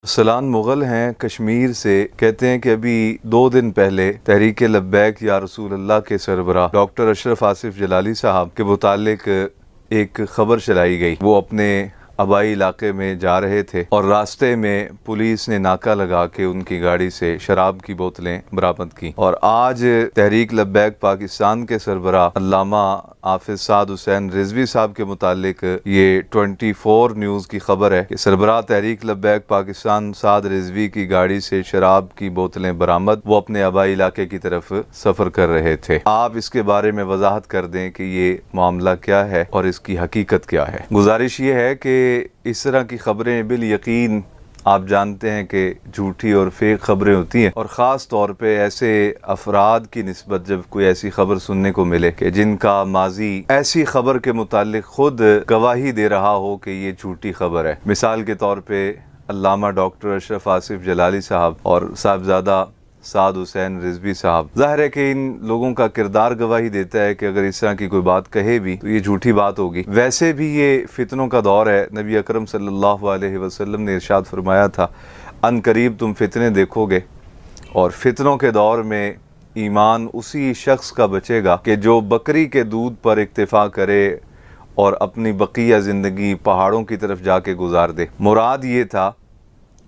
सलान मुग़ल हैं कश्मीर से। कहते हैं कि अभी 2 दिन पहले तहरीक लब्बैक या रसूल अल्लाह के सरबराह डॉक्टर अशरफ आसिफ जलाली साहब के मुतालिक एक खबर चलाई गई। वो अपने आबाई इलाके में जा रहे थे और रास्ते में पुलिस ने नाका लगा के उनकी गाड़ी से शराब की बोतलें बरामद की। और आज तहरीक लब्बैक पाकिस्तान के सरबराह अल्लामा हाफिज साद हुसैन रिजवी साहब के मुतालिक ये 24 न्यूज़ की खबर है कि सरबराह तहरीक लब्बैक पाकिस्तान साद रिजवी की गाड़ी से शराब की बोतलें बरामद। वो अपने आबाई इलाके की तरफ सफ़र कर रहे थे। आप इसके बारे में वजाहत कर दें कि ये मामला क्या है और इसकी हकीकत क्या है। गुजारिश ये है कि इस तरह की खबरें बिल यकीन आप जानते हैं कि झूठी और फेक खबरें होती हैं, और ख़ास तौर पे ऐसे अफराद की निस्बत जब कोई ऐसी खबर सुनने को मिले कि जिनका माजी ऐसी खबर के मुतालिक खुद गवाही दे रहा हो कि ये झूठी खबर है। मिसाल के तौर पे अल्लामा डॉक्टर अशरफ आसिफ जलाली साहब और साहबजादा साद हुसैन रिजवी साहब। ज़ाहिर है कि इन लोगों का किरदार गवाही देता है कि अगर इस तरह की कोई बात कहे भी तो ये झूठी बात होगी। वैसे भी ये फितनों का दौर है। नबी अकरम सल्लल्लाहु अलैहि वसल्लम ने इरशाद फरमाया था, अन करीब तुम फितने देखोगे और फितनों के दौर में ईमान उसी शख्स का बचेगा कि जो बकरी के दूध पर इक्तिफा करे और अपनी बकिया ज़िंदगी पहाड़ों की तरफ जाके गुजार दे। मुराद ये था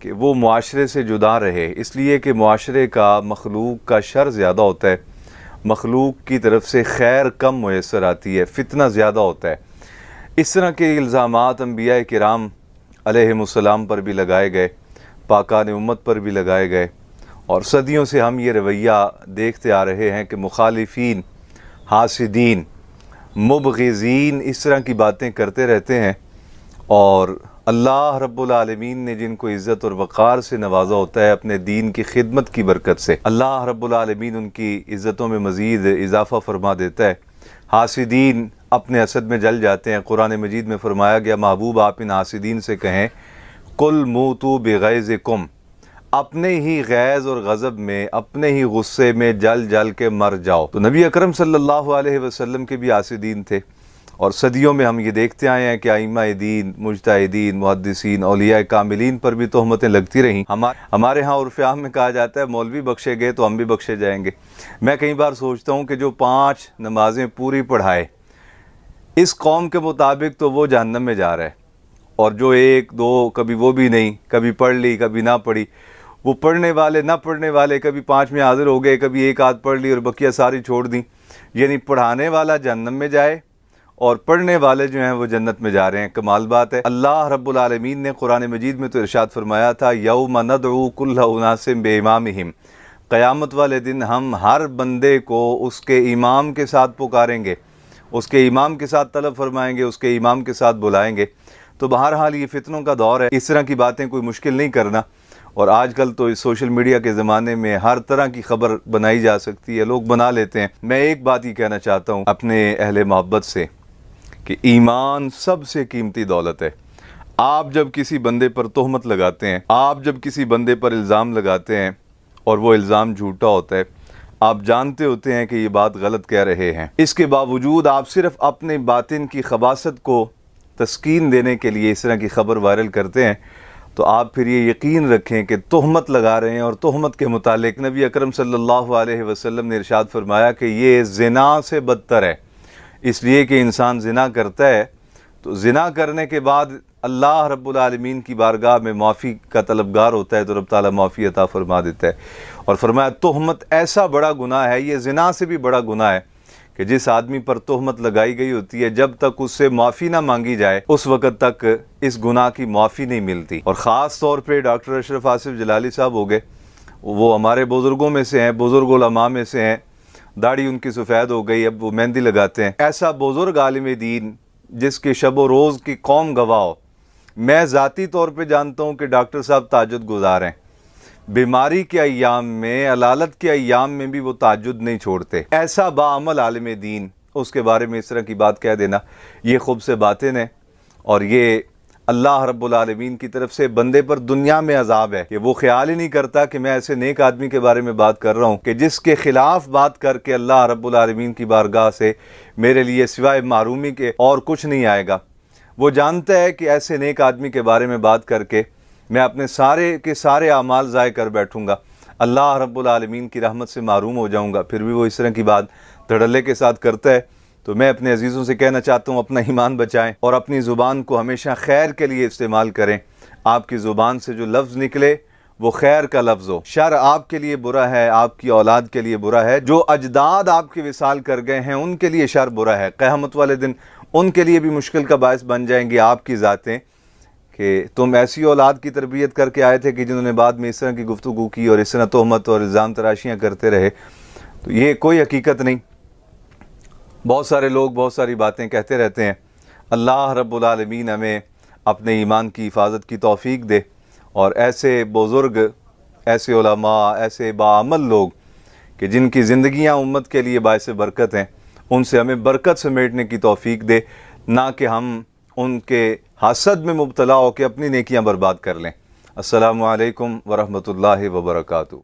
कि वो मुआशरे से जुदा रहे, इसलिए कि मुआशरे का मखलूक का शर ज़्यादा होता है, मखलूक की तरफ से खैर कम मुयसर आती है, फितना ज़्यादा होता है। इस तरह के इल्ज़ामात अंबिया किराम अलैहिमुस्सलाम पर भी लगाए गए, पाकान उम्मत पर भी लगाए गए, और सदियों से हम ये रवैया देखते आ रहे हैं कि मुखालिफीन, हासिदीन, मुबग़िज़ीन इस तरह की बातें करते रहते हैं। और अल्लाह रब्बुल आलमीन ने जिनको इज़्ज़त और वक़ार से नवाजा होता है अपने दीन की खिदमत की बरकत से, अल्लाह रब्बुल आलमीन उनकी इज़्ज़तों में मज़ीद इजाफ़ा फरमा देता है। हासिदीन अपने हसद में जल जाते हैं। कुरान मजीद में फरमाया गया, महबूब आप इन हासिदीन से कहें, कुल मूतू बिग़ैज़िकुम, अपने ही गैज़ और गज़ब में, अपने ही गुस्से में जल जल के मर जाओ। तो नबी अकरम सल्लल्लाहु अलैहि वसल्लम के भी हासिदीन थे, और सदियों में हम ये देखते आए हैं कि आइम्मा दीन, मुज्तहिदीन, मुहद्दिसीन, औलिया कामिलीन पर भी तोहमतें लगती रहीं। हमारे यहाँ उर्फ़ आम में कहा जाता है, मौलवी बख्शे गए तो हम भी बख्शे जाएंगे। मैं कई बार सोचता हूँ कि जो 5 नमाज़ें पूरी पढ़ाए इस कौम के मुताबिक तो वो जहन्नम में जा रहा है, और जो 1-2 कभी वो भी नहीं, कभी पढ़ ली कभी ना पढ़ी, वो पढ़ने वाले ना पढ़ने वाले कभी 5 में हाजिर हो गए, कभी 1 आध पढ़ ली और बकिया सारी छोड़ दी। यानी पढ़ाने वाला जहन्नम में जाए और पढ़ने वाले जो हैं वो जन्नत में जा रहे हैं। कमाल बात है। अल्लाह रब्बुल आलमीन ने कुरान मजीद में तो इरशाद फरमाया था, यौम नदउ कुल्ल उनासिम बिइमामिहिम, क़यामत वाले दिन हम हर बंदे को उसके इमाम के साथ पुकारेंगे, उसके इमाम के साथ तलब फरमाएंगे, उसके इमाम के साथ बुलाएंगे। तो बहरहाल ये फितनों का दौर है, इस तरह की बातें कोई मुश्किल नहीं करना। और आजकल तो इस सोशल मीडिया के ज़माने में हर तरह की खबर बनाई जा सकती है, लोग बना लेते हैं। मैं एक बात ही कहना चाहता हूँ अपने अहले मोहब्बत से कि ईमान सबसे कीमती दौलत है। आप जब किसी बंदे पर तोहमत लगाते हैं, आप जब किसी बंदे पर इल्ज़ाम लगाते हैं और वो इल्ज़ाम झूठा होता है, आप जानते होते हैं कि ये बात गलत कह रहे हैं, इसके बावजूद आप सिर्फ अपने बातिन की खबासत को तस्कीन देने के लिए इस तरह की खबर वायरल करते हैं, तो आप फिर ये यकीन रखें कि तोहमत लगा रहे हैं। और तोहमत के मुतालिक नबी अकरम सल्लल्लाहु अलैहि वसल्लम ने इरशाद फरमाया कि ये ज़िना से बदतर है, इसलिए कि इंसान ज़िना करता है तो ज़िना करने के बाद अल्लाह रब्बुल आलमीन की बारगाह में माफ़ी का तलबगार होता है, तो रब ताला माफ़ी अता फरमा देता है। और फरमाया तोहमत ऐसा बड़ा गुनाह है, ये ज़िना से भी बड़ा गुनाह है, कि जिस आदमी पर तोहमत लगाई गई होती है जब तक उससे माफ़ी ना मांगी जाए उस वक़्त तक इस गुनाह की माफ़ी नहीं मिलती। और ख़ास तौर पर डॉक्टर अशरफ आसिफ जलाली साहब हो गए, वो हमारे बुज़ुर्गों में से हैं, बुज़ुर्ग उलमा में से हैं, दाढ़ी उनकी सफ़ेद हो गई, अब वो मेहंदी लगाते हैं। ऐसा बुज़ुर्ग आलिम दीन जिसके शब व रोज़ की कौम गवाह हो। मैं ज़ाती तौर पे जानता हूँ कि डॉक्टर साहब ताज्जुद गुजार हैं, बीमारी के अय्याम में, अलालत के अय्याम में भी वो ताज्जुद नहीं छोड़ते। ऐसा बाअमल आलिम दीन, उसके बारे में इस तरह की बात कह देना ये खूब से बातें हैं, और ये अल्लाह रब्बुल आलमीन की तरफ से बंदे पर दुनिया में अजाब है कि वो ख्याल ही नहीं करता कि मैं ऐसे नेक आदमी के बारे में बात कर रहा हूँ कि जिसके खिलाफ बात करके अल्लाह रब्बुल आलमीन की बारगाह से मेरे लिए सिवाय मारूमी के और कुछ नहीं आएगा। वो जानता है कि ऐसे नेक आदमी के बारे में बात करके मैं अपने सारे के सारे अमाल ज़ाय कर बैठूँगा, अल्लाह रब्बुल आलमीन की रहमत से महरूम हो जाऊँगा। फिर भी वो इस तरह की बात धड़ल्ले के साथ करता है। तो मैं अपने अजीज़ों से कहना चाहता हूँ, अपना ईमान बचाएं और अपनी ज़ुबान को हमेशा खैर के लिए इस्तेमाल करें। आपकी ज़ुबान से जो लफ्ज़ निकले वो खैर का लफ्ज़ हो। शर आपके लिए बुरा है, आपकी औलाद के लिए बुरा है, जो अजदाद आपके विसाल कर गए हैं उनके लिए शर बुरा है। क़यामत वाले दिन उनके लिए भी मुश्किल का बायस बन जाएंगी आपकी ज़ातें कि तुम ऐसी औलाद की तरबियत करके आए थे कि जिन्होंने बाद में इस तरह की गुफ्तगू की और इस तरह तोहमत और इल्ज़ाम तराशियाँ करते रहे। तो ये कोई हकीकत नहीं। बहुत सारे लोग बहुत सारी बातें कहते रहते हैं। अल्लाह रब्बुल आलमीन हमें अपने ईमान की हिफाजत की तौफीक दे और ऐसे बुज़ुर्ग, ऐसे उलमा, ऐसे बाअमल लोग कि जिनकी ज़िंदगियाँ उम्मत के लिए बायस बरकत हैं, उनसे हमें बरकत समेटने की तौफीक दे, ना कि हम उनके हसद में मुब्तला होकर अपनी नेकियां बर्बाद कर लें। अस्सलामु अलैकुम वरहमतुल्लाहि वबरकातुहू।